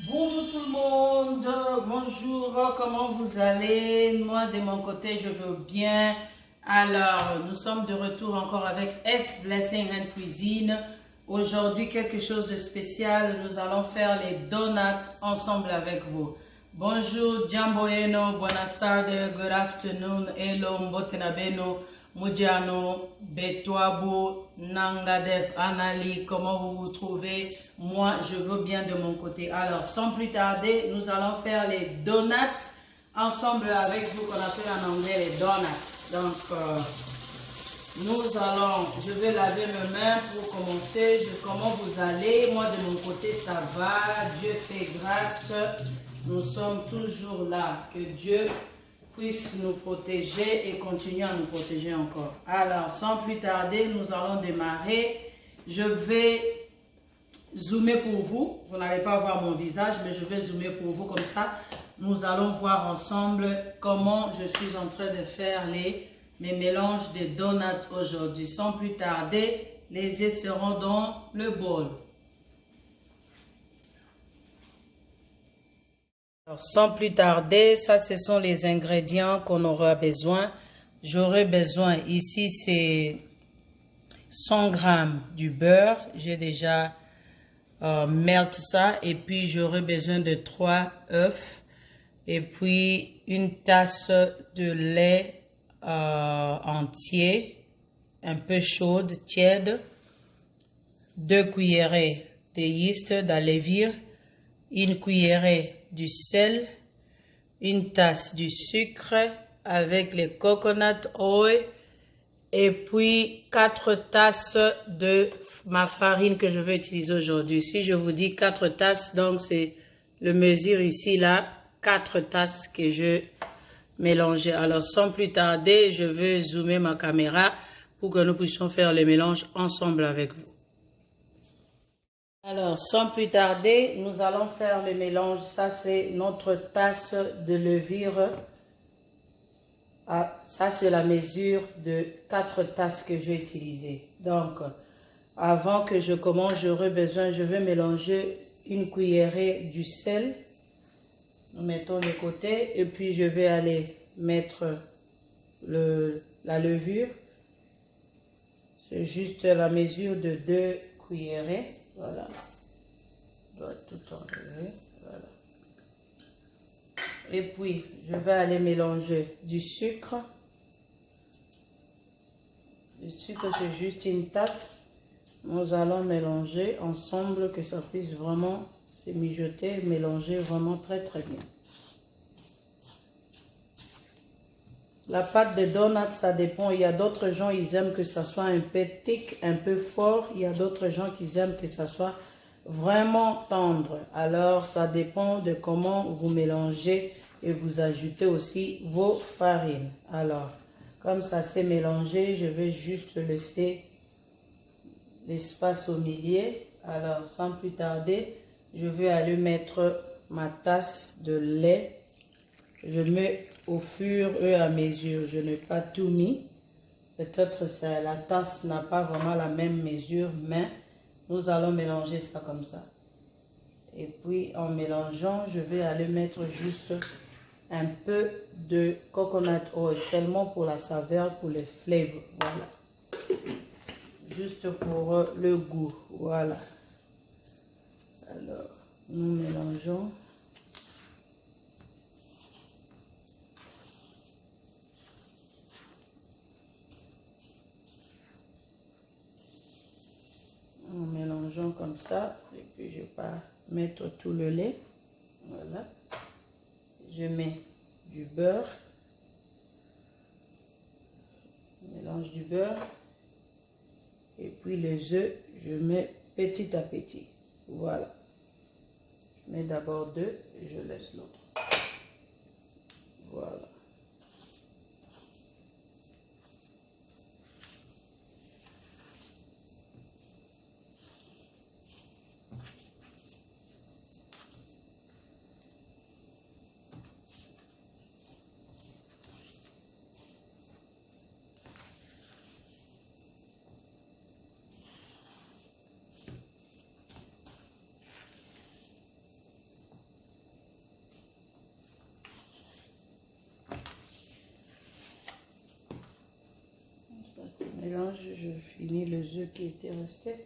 Bonjour tout le monde, bonjour, comment vous allez? Moi de mon côté je veux bien. Alors nous sommes de retour encore avec S Blessing and Cuisine. Aujourd'hui quelque chose de spécial, nous allons faire les donuts ensemble avec vous. Bonjour, Jamboeno, buenas tardes, good afternoon, hello, mbotenabeno, Mudiano, Betwabu, Nangadef, Anali, comment vous vous trouvez? Moi, je veux bien de mon côté. Alors, sans plus tarder, nous allons faire les donuts ensemble avec vous, qu'on appelle en anglais les donuts. Donc, je vais laver mes mains pour commencer. Comment vous allez? Moi, de mon côté, ça va. Dieu fait grâce. Nous sommes toujours là. Que Dieu puisse nous protéger et continuer à nous protéger encore. Alors, sans plus tarder, nous allons démarrer. Je vais zoomer pour vous. Vous n'allez pas voir mon visage, mais je vais zoomer pour vous comme ça. Nous allons voir ensemble comment je suis en train de faire mes mélanges de donuts aujourd'hui. Sans plus tarder, les œufs seront dans le bol. Alors, sans plus tarder, ça ce sont les ingrédients qu'on aura besoin. J'aurai besoin ici, c'est 100 grammes du beurre. J'ai déjà melt ça. Et puis, j'aurai besoin de 3 œufs. Et puis, une tasse de lait entier, un peu chaude, tiède. 2 cuillerées de yeast, de la levure. Une cuillerée du sel, une tasse du sucre avec le coconut oil et puis 4 tasses de ma farine que je vais utiliser aujourd'hui. Si je vous dis 4 tasses, donc c'est le mesure ici là, 4 tasses que je mélangeais. Alors sans plus tarder, je vais zoomer ma caméra pour que nous puissions faire le mélange ensemble avec vous. Alors, sans plus tarder, nous allons faire le mélange. Ça, c'est notre tasse de levure. Ah, ça, c'est la mesure de 4 tasses que j'ai utilisées. Donc, avant que je commence, je vais mélanger une cuillerée du sel. Nous mettons de côté. Et puis, je vais aller mettre la levure. C'est juste la mesure de 2 cuillerées. Voilà. Je dois tout enlever. Voilà. Et puis, je vais aller mélanger du sucre. Le sucre, c'est juste une tasse. Nous allons mélanger ensemble, que ça puisse vraiment se mijoter, mélanger vraiment très très bien. La pâte de donut, ça dépend. Il y a d'autres gens, ils aiment que ça soit un peu thick, un peu fort. Il y a d'autres gens qui aiment que ça soit vraiment tendre. Alors, ça dépend de comment vous mélangez et vous ajoutez aussi vos farines. Alors, comme ça s'est mélangé, je vais juste laisser l'espace au milieu. Alors, sans plus tarder, je vais aller mettre ma tasse de lait. Je mets au fur et à mesure. Je n'ai pas tout mis. Peut-être que la tasse n'a pas vraiment la même mesure, mais nous allons mélanger ça comme ça. Et puis, en mélangeant, je vais aller mettre juste un peu de coconut oil, seulement pour la saveur, pour le flavor. Voilà. Juste pour le goût. Voilà. Alors, nous mélangeons. En mélangeant comme ça, et puis je vais mettre tout le lait. Voilà. Je mets du beurre. Mélange du beurre. Et puis les œufs, je mets petit à petit. Voilà. Je mets d'abord 2 et je laisse l'autre. Voilà. mélange, je finis les œufs qui étaient restés.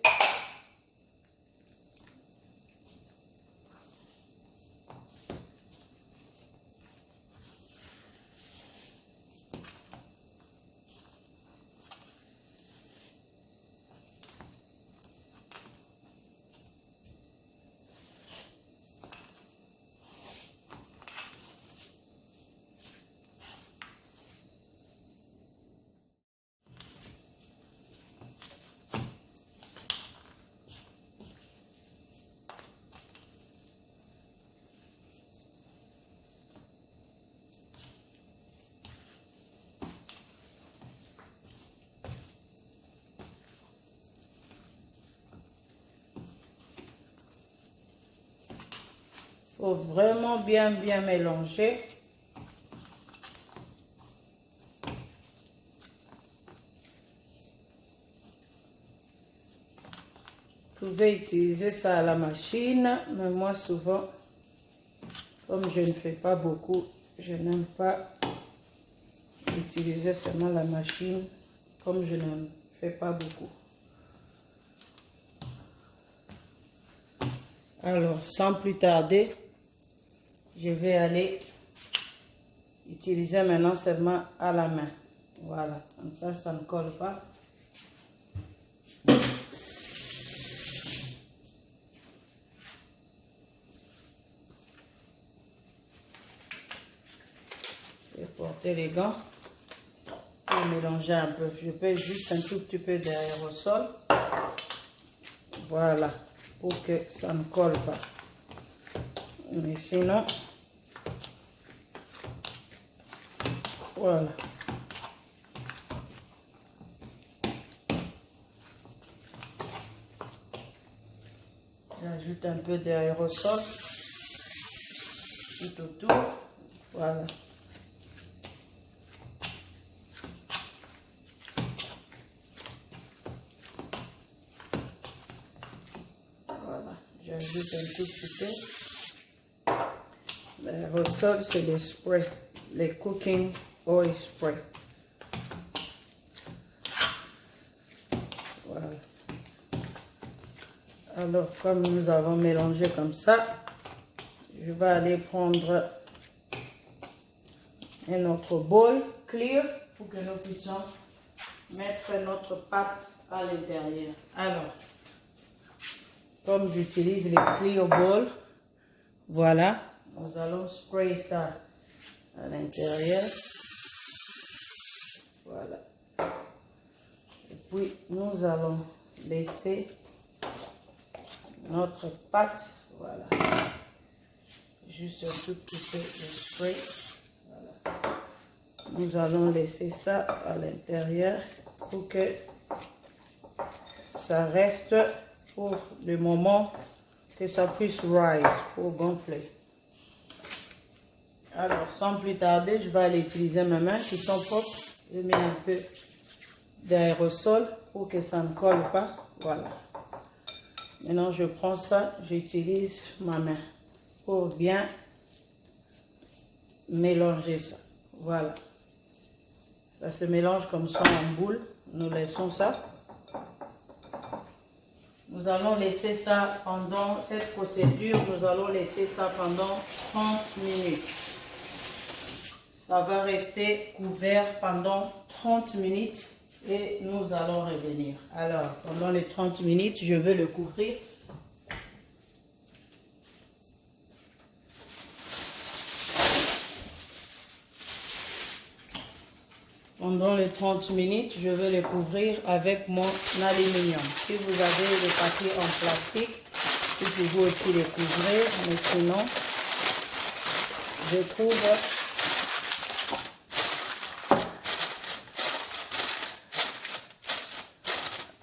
Faut vraiment bien mélanger. Vous pouvez utiliser ça à la machine, mais moi souvent, comme je ne fais pas beaucoup, je n'aime pas utiliser seulement la machine, comme je ne fais pas beaucoup. Alors, sans plus tarder, je vais aller utiliser maintenant seulement à la main. Voilà, comme ça ne colle pas. Je vais porter les gants pour mélanger un peu. Je peux juste un tout petit peu d'aérosol. Voilà, pour que ça ne colle pas. Mais sinon, voilà. J'ajoute un peu d'aérosol tout autour. Voilà. Voilà, j'ajoute un tout petit peu. L'aérosol, c'est les sprays, les cooking oil spray. Voilà. Alors, comme nous avons mélangé comme ça, je vais aller prendre un autre bol clear pour que nous puissions mettre notre pâte à l'intérieur. Alors, comme j'utilise les clear bowl, voilà, nous allons sprayer ça à l'intérieur. Voilà. Et puis, nous allons laisser notre pâte, voilà, juste un tout petit peu de spray. Voilà. Nous allons laisser ça à l'intérieur pour que ça reste pour le moment que ça puisse rise, pour gonfler. Alors, sans plus tarder, je vais aller utiliser mes mains qui sont propres. Je mets un peu d'aérosol pour que ça ne colle pas. Voilà. Maintenant, je prends ça, j'utilise ma main pour bien mélanger ça. Voilà. Ça se mélange comme ça en boule. Nous laissons ça. Nous allons laisser ça pendant cette procédure. Nous allons laisser ça pendant 30 minutes. Ça va rester couvert pendant 30 minutes et nous allons revenir. Alors, pendant les 30 minutes, je vais le couvrir. Pendant les 30 minutes, je vais le couvrir avec mon aluminium. Si vous avez des papiers en plastique, vous pouvez aussi les couvrir, mais sinon, je trouve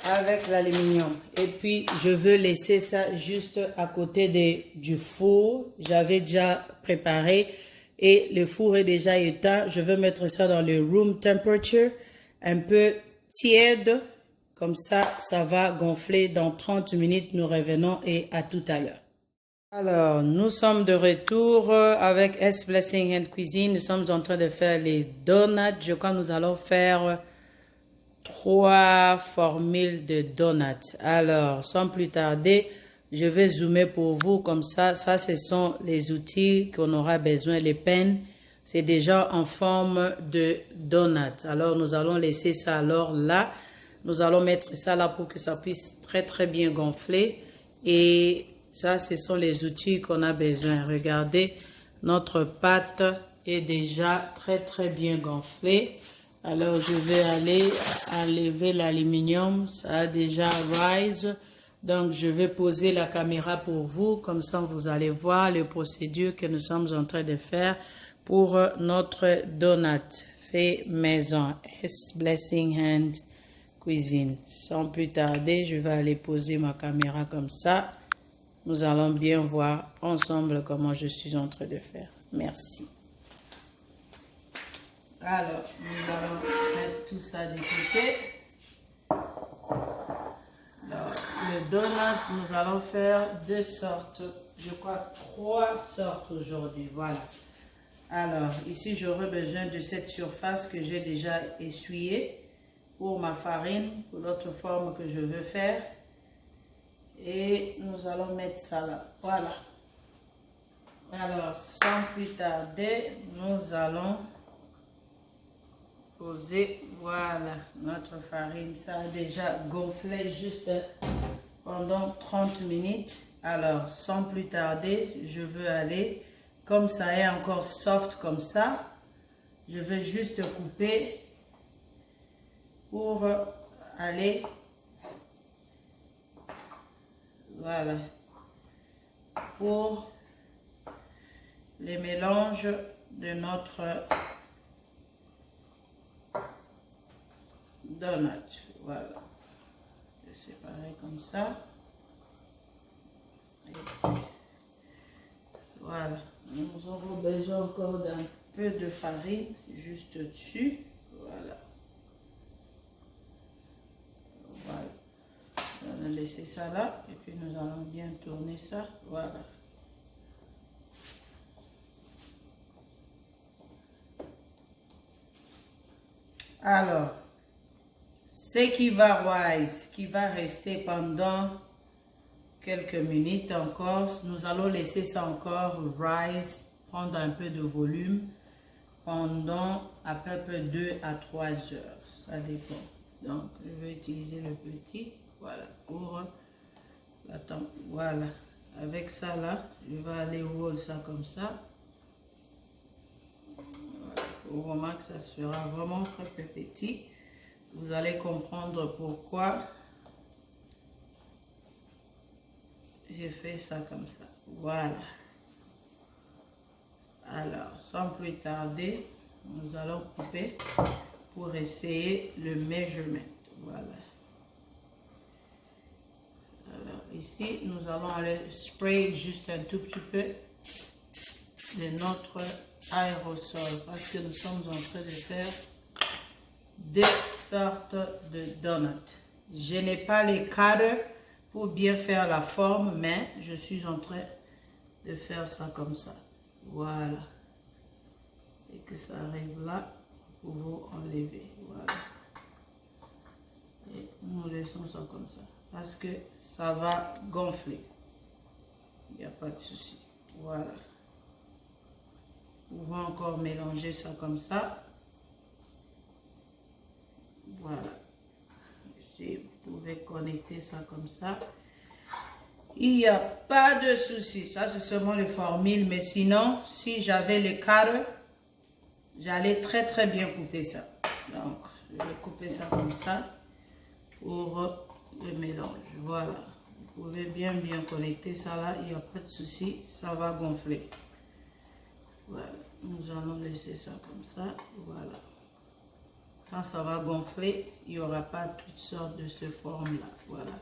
avec l'aluminium. Et puis, je veux laisser ça juste à côté du four. J'avais déjà préparé et le four est déjà éteint. Je veux mettre ça dans le room temperature, un peu tiède. Comme ça, ça va gonfler dans 30 minutes. Nous revenons et à tout à l'heure. Alors, nous sommes de retour avec S Blessing and Cuisine. Nous sommes en train de faire les donuts. Je crois que nous allons faire 3 formules de donuts. Alors, sans plus tarder, je vais zoomer pour vous comme ça. Ça, ce sont les outils qu'on aura besoin. Les pennes, c'est déjà en forme de donut. Alors, nous allons laisser ça alors là. Nous allons mettre ça là pour que ça puisse très très bien gonfler. Et ça, ce sont les outils qu'on a besoin. Regardez, notre pâte est déjà très très bien gonflée. Alors, je vais aller enlever l'aluminium. Ça a déjà rise. Donc, je vais poser la caméra pour vous. Comme ça, vous allez voir les procédures que nous sommes en train de faire pour notre donut fait maison. S Blessing Hand Cuisine. Sans plus tarder, je vais aller poser ma caméra comme ça. Nous allons bien voir ensemble comment je suis en train de faire. Merci. Alors, nous allons mettre tout ça de côté. Alors, le donut, nous allons faire 2 sortes, je crois 3 sortes aujourd'hui. Voilà. Alors, ici, j'aurai besoin de cette surface que j'ai déjà essuyée pour ma farine, pour l'autre forme que je veux faire. Et nous allons mettre ça là. Voilà. Alors, sans plus tarder, nous allons poser, voilà, notre farine. Ça a déjà gonflé juste pendant 30 minutes. Alors, sans plus tarder, je veux aller, comme ça est encore soft comme ça, je vais juste couper pour aller, voilà, pour les mélanges de notre donut. Voilà, je séparer comme ça. Et voilà, nous aurons besoin encore d'un peu de farine juste dessus. Voilà. Voilà. On va laisser ça là et puis nous allons bien tourner ça. Voilà. Alors, ce qui va rester pendant quelques minutes encore, nous allons laisser ça encore rise, prendre un peu de volume pendant à peu près 2 à 3 heures. Ça dépend. Donc, je vais utiliser le petit, voilà, pour attends, voilà. Avec ça là, je vais aller roll ça comme ça. Voilà. Pour vraiment que ça sera vraiment très petit. Vous allez comprendre pourquoi j'ai fait ça comme ça. Voilà. Alors, sans plus tarder, nous allons couper pour essayer le measurement. Voilà. Alors, ici, nous allons aller spray juste un tout petit peu de notre aérosol parce que nous sommes en train de faire 2 sortes de donuts. Je n'ai pas les cutters pour bien faire la forme, mais je suis en train de faire ça comme ça. Voilà. Et que ça arrive là pour vous enlever. Voilà. Et nous laissons ça comme ça. Parce que ça va gonfler. Il n'y a pas de souci. Voilà. Vous pouvez encore mélanger ça comme ça. Voilà. Si vous pouvez connecter ça comme ça. Il n'y a pas de souci. Ça, c'est seulement les formules. Mais sinon, si j'avais les cadres, j'allais très très bien couper ça. Donc, je vais couper ça comme ça pour le mélange. Voilà. Vous pouvez bien connecter ça là. Il n'y a pas de souci. Ça va gonfler. Voilà. Nous allons laisser ça comme ça. Voilà. Quand ça va gonfler, il n'y aura pas toutes sortes de ces formes-là. Voilà.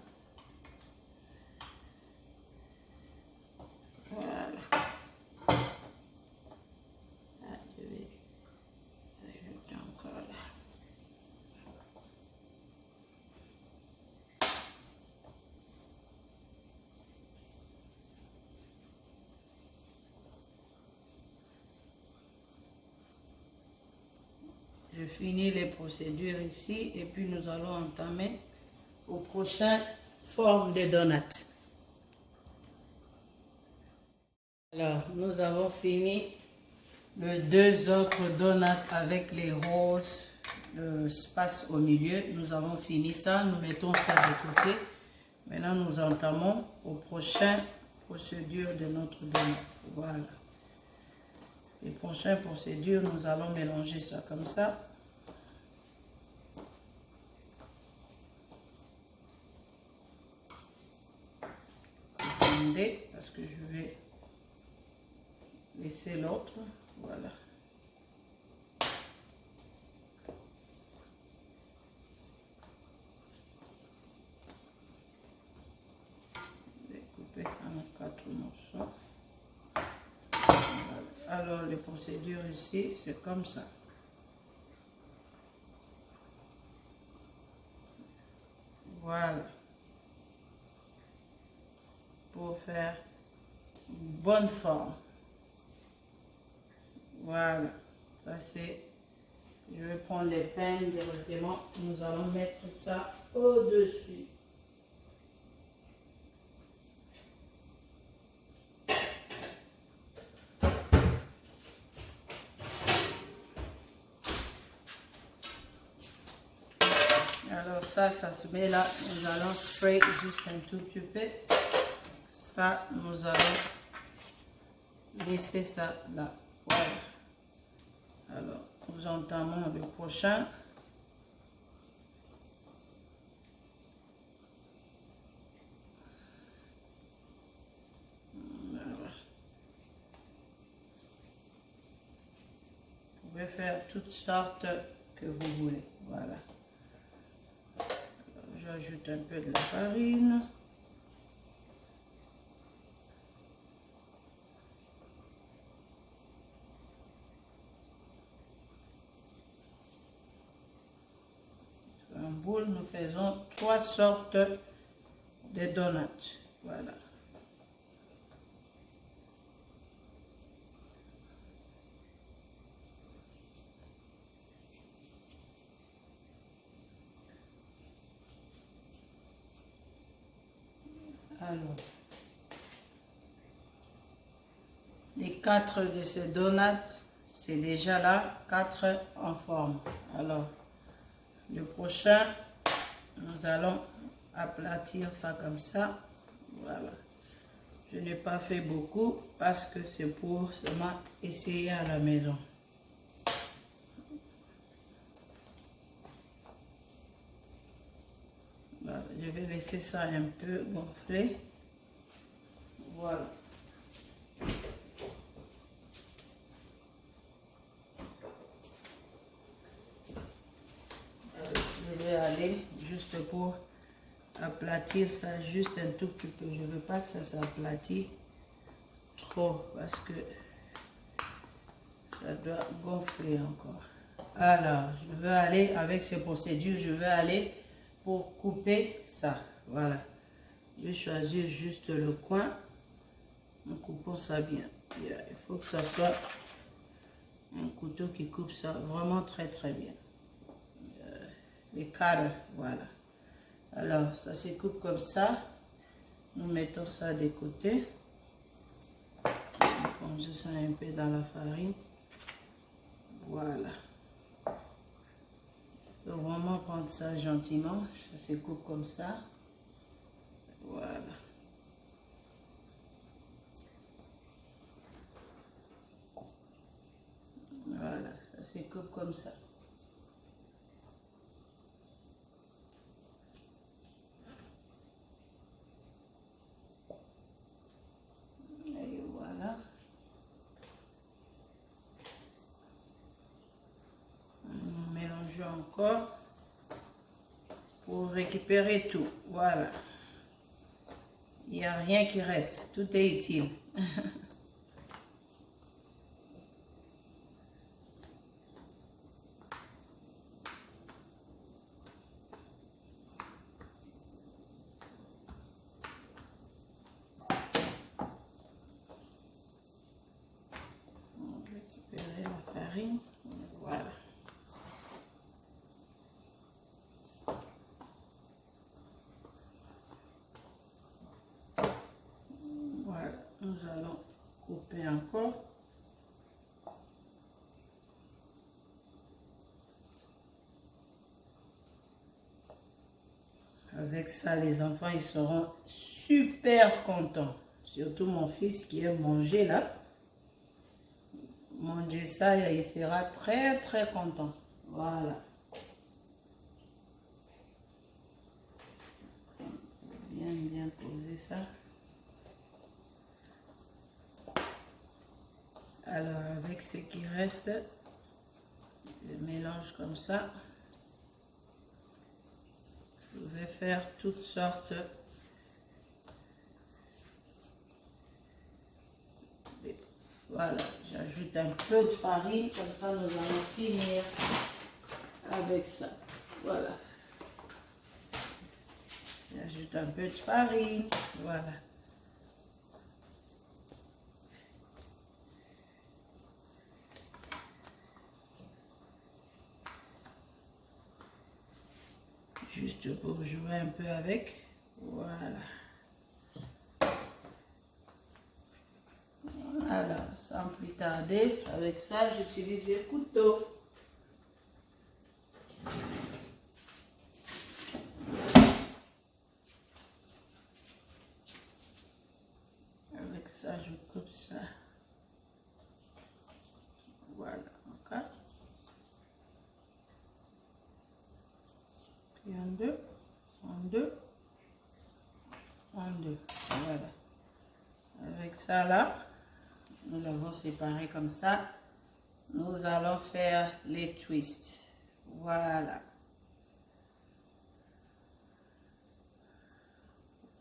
Voilà. Ah, je vais ajouter encore là. Je finis les procédures ici et puis nous allons entamer au prochain forme de donut. Alors, nous avons fini les deux autres donuts avec les roses, le espace au milieu. Nous avons fini ça, nous mettons ça de côté. Maintenant, nous entamons au prochain procédure de notre donut. Voilà. Les prochaines procédures, nous allons mélanger ça comme ça. Attendez, parce que je vais laisser l'autre. Voilà. Je vais couper en 4 morceaux. Voilà. Alors, les procédures ici, c'est comme ça. Voilà. Pour faire une bonne forme. Voilà. Ça c'est... Je vais prendre les peignes directement. Nous allons mettre ça au-dessus. Alors ça se met là. Nous allons spray juste un tout petit peu. Ça, nous allons laisser ça là. Voilà. Alors, nous entamons le prochain. Voilà. Vous pouvez faire toutes sortes que vous voulez. Voilà. J'ajoute un peu de la farine. Un boule, nous faisons 3 sortes de donuts. Voilà. Alors, les 4 de ces donuts, c'est déjà là, 4 en forme. Alors, le prochain, nous allons aplatir ça comme ça. Voilà. Je n'ai pas fait beaucoup parce que c'est pour seulement essayer à la maison. Voilà. Je vais laisser ça un peu gonfler. Voilà. Je vais aller juste pour aplatir ça juste un tout petit peu. Je ne veux pas que ça s'aplatit trop parce que ça doit gonfler encore. Alors, je veux aller avec ces procédures, je vais aller pour couper ça. Voilà. Je vais choisir juste le coin. En coupant ça bien. Il faut que ça soit un couteau qui coupe ça vraiment très très bien. Les cadres, voilà. Alors, ça se coupe comme ça. Nous mettons ça de côté. On plonge ça un peu dans la farine. Voilà. Il faut vraiment prendre ça gentiment. Ça se coupe comme ça. Voilà. Voilà, ça se coupe comme ça. Et voilà. On mélange encore pour récupérer tout. Voilà. Il n'y a rien qui reste. Tout est utile. On va récupérer la farine. Voilà. Nous allons couper encore. Avec ça, les enfants, ils seront super contents. Surtout mon fils qui aime manger là. Manger ça, il sera très très content. Voilà. Bien poser ça. Alors, avec ce qui reste, je mélange comme ça. Je vais faire toutes sortes de... Voilà, j'ajoute un peu de farine, comme ça nous allons finir avec ça. Voilà. J'ajoute un peu de farine, voilà. Juste pour jouer un peu avec, voilà. Voilà, sans plus tarder, avec ça, j'utilise le couteau. Avec ça, je coupe ça. Voilà, ok. Puis en deux, en deux. Voilà. Avec ça là, nous l'avons séparé comme ça. Nous allons faire les twists. Voilà.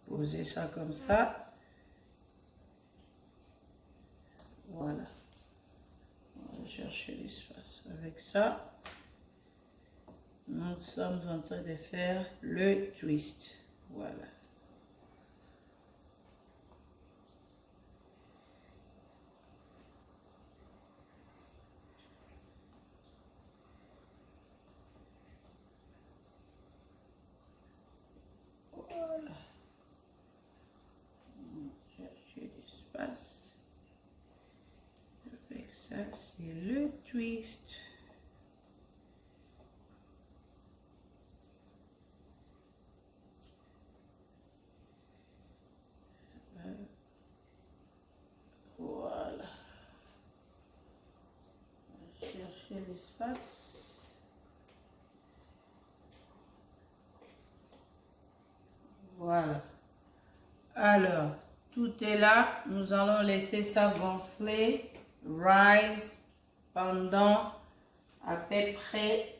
Posez ça comme ça. Voilà. On va chercher l'espace. Avec ça, nous sommes en train de faire le twist. Voilà. Voilà. Chercher l'espace. Avec ça, c'est le twist. Voilà. Chercher l'espace. Voilà. Alors, tout est là. Nous allons laisser ça gonfler, rise, pendant à peu près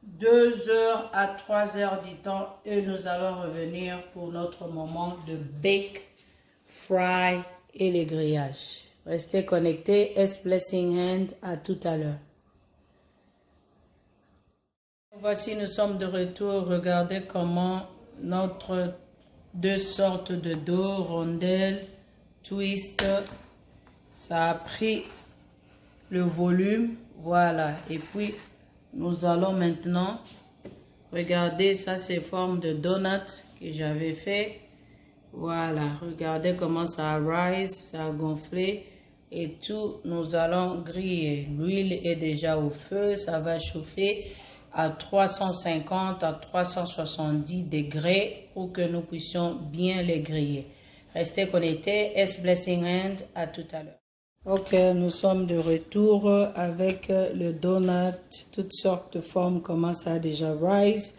2 heures à 3 heures du temps. Et nous allons revenir pour notre moment de bake, fry et les grillages. Restez connectés. S Blessing Hand, à tout à l'heure. Voici, nous sommes de retour. Regardez comment notre 2 sortes de dos, rondelles, twist, ça a pris le volume, voilà. Et puis, nous allons maintenant regarder, ça c'est forme de donut que j'avais fait. Voilà, regardez comment ça a rise, ça a gonflé et tout, nous allons griller. L'huile est déjà au feu, ça va chauffer à 350 à 370 degrés pour que nous puissions bien les griller. Restez connectés. S Blessing Hand, à tout à l'heure. Ok, nous sommes de retour avec le donut, toutes sortes de formes, comment ça a déjà rise.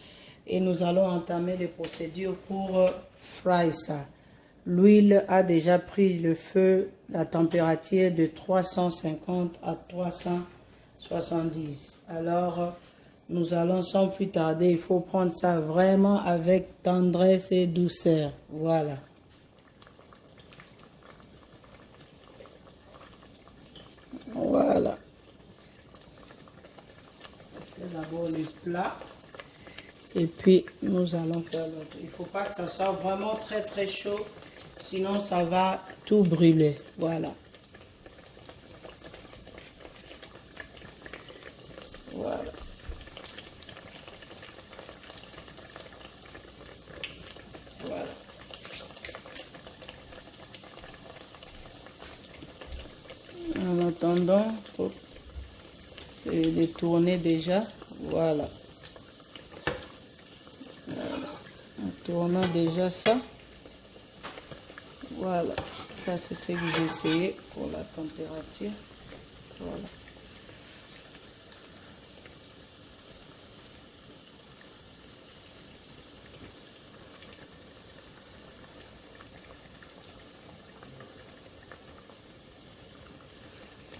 Et nous allons entamer les procédures pour fry ça. L'huile a déjà pris le feu, la température de 350 à 370. Alors, nous allons sans plus tarder, il faut prendre ça vraiment avec tendresse et douceur. Voilà. Voilà. On fait d'abord le plat. Et puis, nous allons faire l'autre. Il ne faut pas que ça soit vraiment très très chaud, sinon ça va tout brûler. Voilà. Voilà. Voilà. attendant, c'est de tourner déjà. Voilà. En tournant déjà ça. Voilà. Ça, c'est ce que j'ai essayé pour la température. Voilà.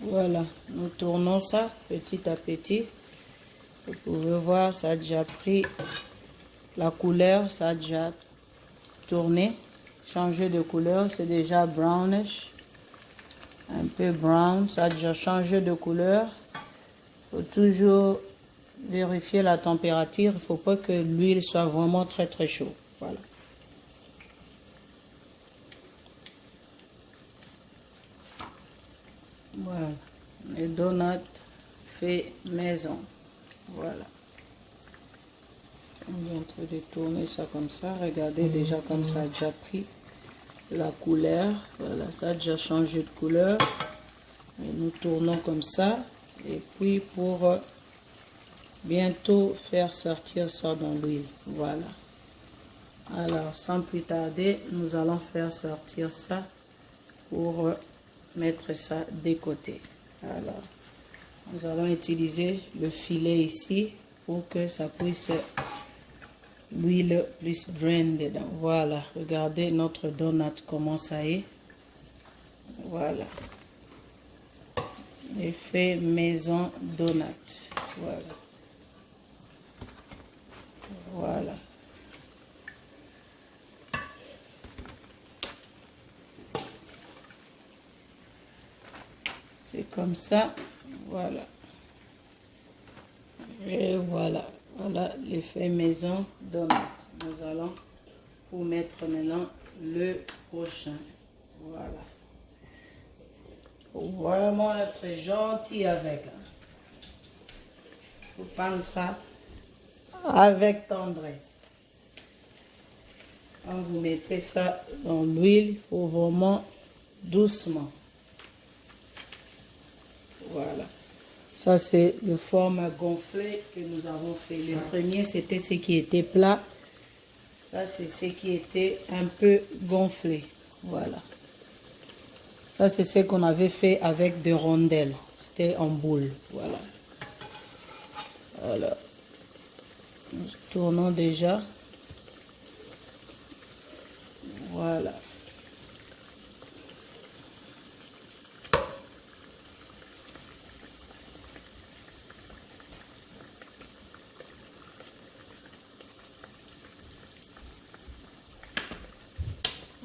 Voilà, nous tournons ça petit à petit. Vous pouvez voir, ça a déjà pris la couleur, ça a déjà tourné, changé de couleur, c'est déjà brownish, un peu brown, ça a déjà changé de couleur. Il faut toujours vérifier la température, il ne faut pas que l'huile soit vraiment très très chaude. Voilà. Voilà, les donuts faits maison. Voilà. On est en train de tourner ça comme ça. Regardez déjà comme ça a déjà pris la couleur. Voilà, ça a déjà changé de couleur. Et nous tournons comme ça. Et puis pour bientôt faire sortir ça dans l'huile. Voilà. Alors, sans plus tarder, nous allons faire sortir ça pour mettre ça de côté. Alors, nous allons utiliser le filet ici pour que ça puisse, l'huile puisse drainer dedans. Voilà, regardez notre donut comment ça est. Voilà. Effet maison donut. Voilà. Voilà. C'est comme ça. Voilà. Et voilà. Voilà l'effet maison donut. Nous allons vous mettre maintenant le prochain. Voilà. Faut vraiment être gentil avec. Vous prendre ça avec tendresse. Quand vous mettez ça dans l'huile, il faut vraiment doucement. Voilà. Ça, c'est le format gonflé que nous avons fait. Le premier, c'était ce qui était plat. Ça, c'est ce qui était un peu gonflé. Voilà. Ça, c'est ce qu'on avait fait avec des rondelles. C'était en boule. Voilà. Voilà. Nous tournons déjà. Voilà.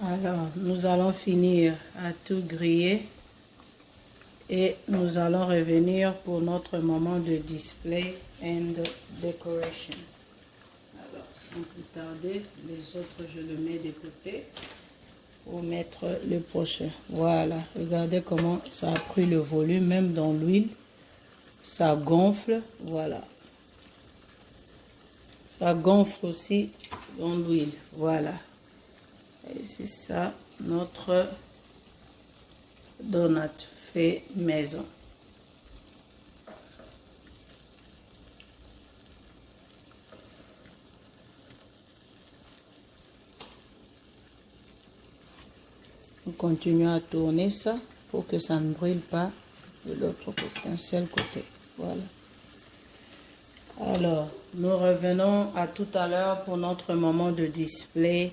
Alors, nous allons finir à tout griller et nous allons revenir pour notre moment de display and decoration. Alors, sans plus tarder, les autres, je le mets de côté pour mettre le prochain. Voilà, regardez comment ça a pris le volume, même dans l'huile. Ça gonfle, voilà. Ça gonfle aussi dans l'huile, voilà. Et c'est ça, notre donut fait maison. On continue à tourner ça pour que ça ne brûle pas de l'autre côté, d'un seul côté. Voilà. Alors, nous revenons à tout à l'heure pour notre moment de display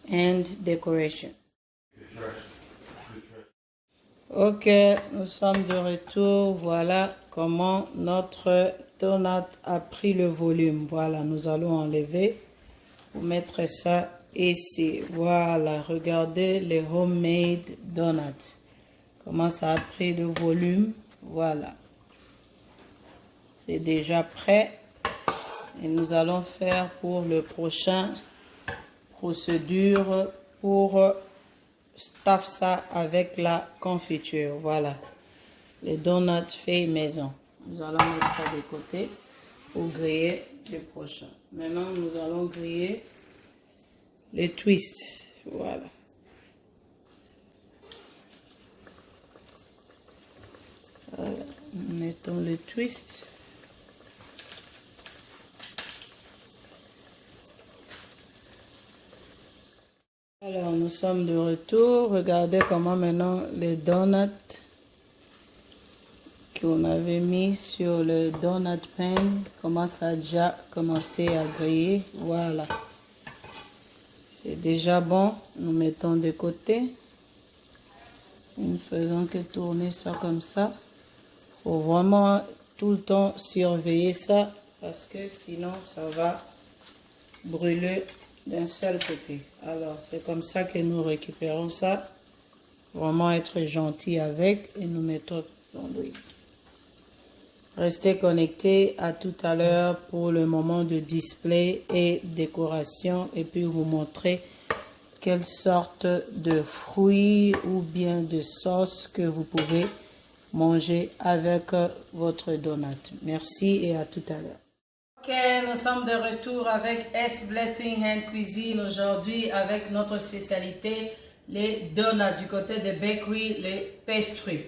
and decoration. Ok, nous sommes de retour. Voilà comment notre donut a pris le volume. Voilà, nous allons enlever pour mettre ça ici. Voilà, regardez les homemade donuts. Comment ça a pris le volume. Voilà. C'est déjà prêt. Et nous allons faire pour le prochain procédure pour stuff ça avec la confiture. Voilà. Les donuts faits maison. Nous allons mettre ça de côté pour griller le prochain. Maintenant, nous allons griller les twists. Voilà. mettons le twist. Alors, nous sommes de retour. Regardez comment maintenant les donuts qu'on avait mis sur le donut pan, comment ça a déjà commencé à griller. Voilà. C'est déjà bon. Nous mettons de côté. Nous ne faisons que tourner ça comme ça. Il faut vraiment tout le temps surveiller ça parce que sinon ça va brûler d'un seul côté. Alors, c'est comme ça que nous récupérons ça. Vraiment être gentil avec et nous mettons dans l'huile. Restez connectés, à tout à l'heure pour le moment de display et décoration et puis vous montrer quelle sorte de fruits ou bien de sauce que vous pouvez manger avec votre donut. Merci et à tout à l'heure. Ok, nous sommes de retour avec S Blessing Hand Cuisine aujourd'hui avec notre spécialité, les donuts du côté de bakery, les pastries.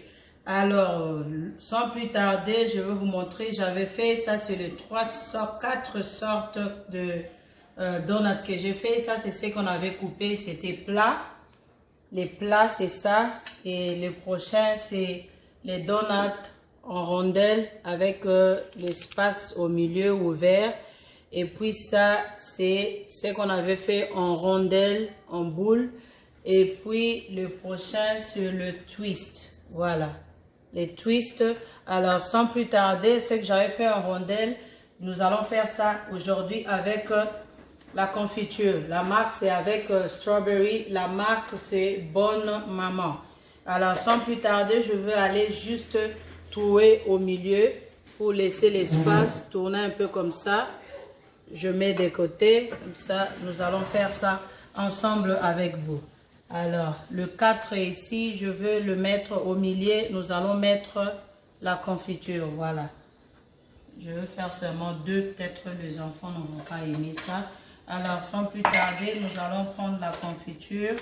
Alors, sans plus tarder, je vais vous montrer, j'avais fait ça, c'est les 4 sortes de donuts que j'ai fait. Ça, c'est ce qu'on avait coupé, c'était plat. Les plats, c'est ça. Et le prochain, c'est les donuts en rondelles avec l'espace au milieu ouvert. Et puis ça, c'est ce qu'on avait fait en rondelles, en boule. Et puis le prochain, c'est le twist. Voilà, les twists. Alors, sans plus tarder, ce que j'avais fait en rondelles, nous allons faire ça aujourd'hui avec la confiture. La marque, c'est avec strawberry. La marque, c'est Bonne Maman. Alors, sans plus tarder, je veux aller juste trouer au milieu pour laisser l'espace, tourner un peu comme ça. Je mets des côtés, comme ça, nous allons faire ça ensemble avec vous. Alors, le 4 ici, je veux le mettre au milieu. Nous allons mettre la confiture, voilà. Je veux faire seulement 2, peut-être les enfants ne vont pas aimer ça. Alors, sans plus tarder, nous allons prendre la confiture.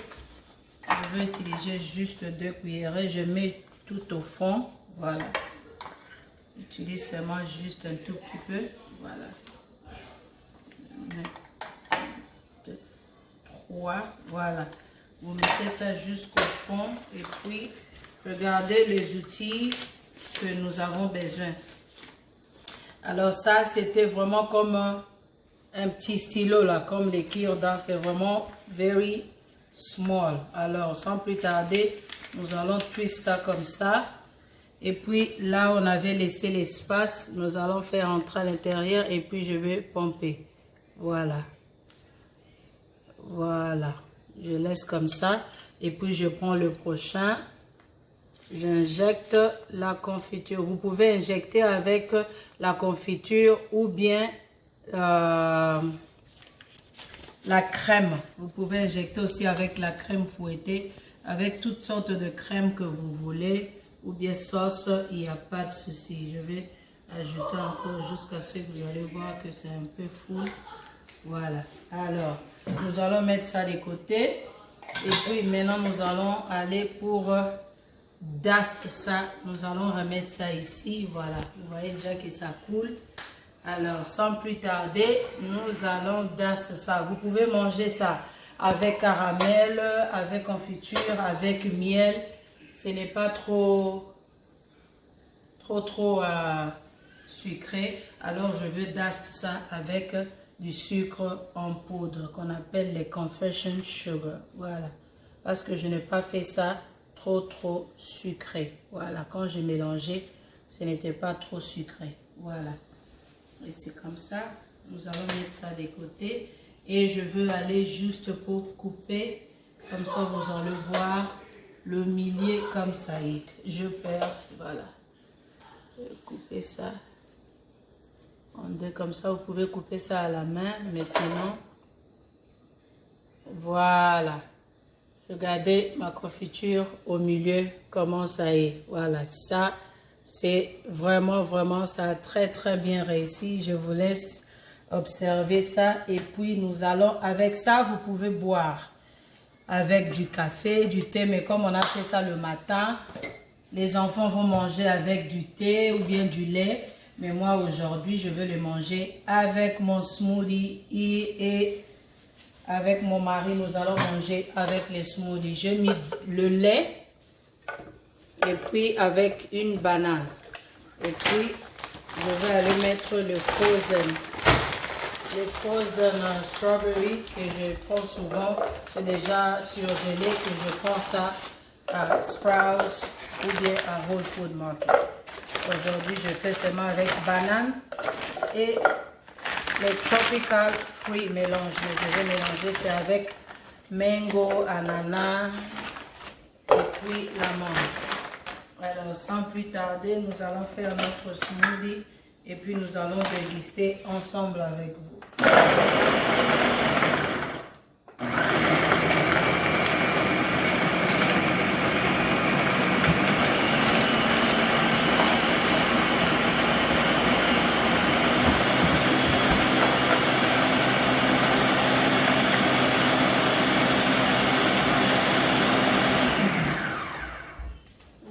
Je veux utiliser juste 2 cuillerées. Je mets tout au fond, voilà. J'utilise seulement juste un tout petit peu, voilà. 2, 3, voilà. Vous mettez ça jusqu'au fond et puis regardez les outils que nous avons besoin. Alors ça, c'était vraiment comme un petit stylo là, comme les cure-dents, c'est vraiment very small. Alors, sans plus tarder, nous allons twist ça comme ça. Et puis là, on avait laissé l'espace, nous allons faire entrer à l'intérieur et puis je vais pomper. Voilà. Voilà. Je laisse comme ça. Et puis je prends le prochain. J'injecte la confiture. Vous pouvez injecter avec la confiture ou bien la crème. Vous pouvez injecter aussi avec la crème fouettée, avec toutes sortes de crèmes que vous voulez, ou bien sauce, il n'y a pas de souci. Je vais ajouter encore jusqu'à ce que vous allez voir que c'est un peu full. Voilà. Alors, nous allons mettre ça de côté. Et puis maintenant, nous allons aller pour dust ça. Nous allons remettre ça ici. Voilà. Vous voyez déjà que ça coule. Alors, sans plus tarder, nous allons dust ça. Vous pouvez manger ça avec caramel, avec confiture, avec miel. Ce n'est pas trop sucré. Alors, je veux dust ça avec du sucre en poudre qu'on appelle les confession sugar. Voilà. Parce que je n'ai pas fait ça trop sucré. Voilà. Quand j'ai mélangé, ce n'était pas trop sucré. Voilà. Et c'est comme ça. Nous allons mettre ça de côté. Et je veux aller juste pour couper. Comme ça, vous allez voir le milieu comme ça. Et je perds. Voilà. Je vais couper ça. Comme ça, vous pouvez couper ça à la main, mais sinon, voilà. Regardez ma confiture au milieu, comment ça est. Voilà, ça, c'est vraiment, ça a très bien réussi. Je vous laisse observer ça. Et puis, nous allons, avec ça, vous pouvez boire avec du café, du thé. Mais comme on a fait ça le matin, les enfants vont manger avec du thé ou bien du lait. Mais moi, aujourd'hui, je veux le manger avec mon smoothie et avec mon mari, nous allons manger avec les smoothies. J'ai mis le lait et puis avec une banane. Et puis, je vais aller mettre le frozen strawberry que je prends souvent. C'est déjà surgelé que je prends ça à Sprouts ou bien à Whole Food Market. Aujourd'hui, je fais seulement avec banane et le tropical fruit mélangé. Je vais mélanger, c'est avec mango, ananas et puis la mangue. Alors, sans plus tarder, nous allons faire notre smoothie et puis nous allons déguster ensemble avec vous.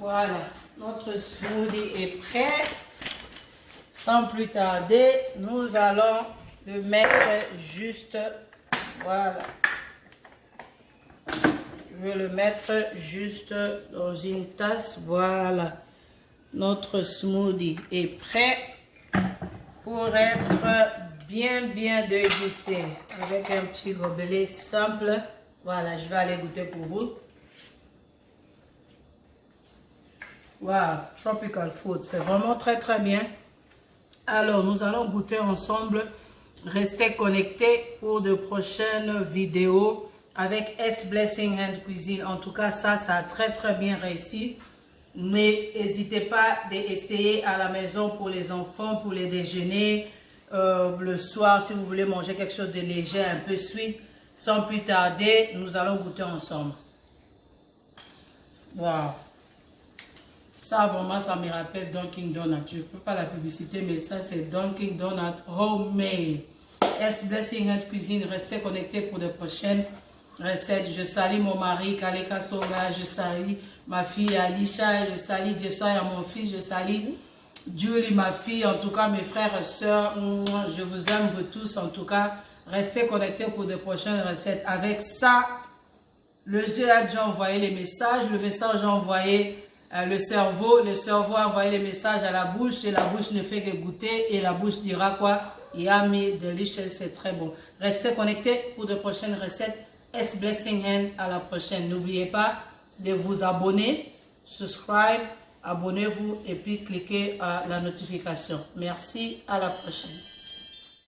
Voilà, notre smoothie est prêt. Sans plus tarder, nous allons le mettre juste, voilà. Je vais le mettre juste dans une tasse, voilà. Notre smoothie est prêt pour être bien dégusté avec un petit gobelet simple. Voilà, je vais aller goûter pour vous. Wow, tropical food, c'est vraiment très bien. Alors, nous allons goûter ensemble. Restez connectés pour de prochaines vidéos avec S Blessing Hand Cuisine. En tout cas, ça a très bien réussi. Mais n'hésitez pas d'essayer à la maison pour les enfants, pour les déjeuners, le soir, si vous voulez manger quelque chose de léger, un peu sweet. Sans plus tarder, nous allons goûter ensemble. Wow. Ça, vraiment, ça me rappelle Dunkin' Donuts. Je ne peux pas la publicité, mais ça, c'est Dunkin' Donuts Homemade. S Blessing Hand Cuisine. Restez connectés pour de prochaines recettes. Je salue mon mari, Kaleka Songa. Je salue ma fille, Alicia. Je salue Jessaya, mon fils. Je salue Julie, ma fille. En tout cas, mes frères et sœurs, je vous aime, vous tous. En tout cas, restez connectés pour de prochaines recettes. Avec ça, le jeu a déjà envoyé les messages. Le message a envoyé le cerveau a envoyé les messages à la bouche et la bouche ne fait que goûter et la bouche dira quoi? Yummy, delicious, c'est très bon. Restez connectés pour de prochaines recettes. S Blessing Hand, à la prochaine. N'oubliez pas de vous abonner, subscribe, abonnez-vous et puis cliquez à la notification. Merci, à la prochaine.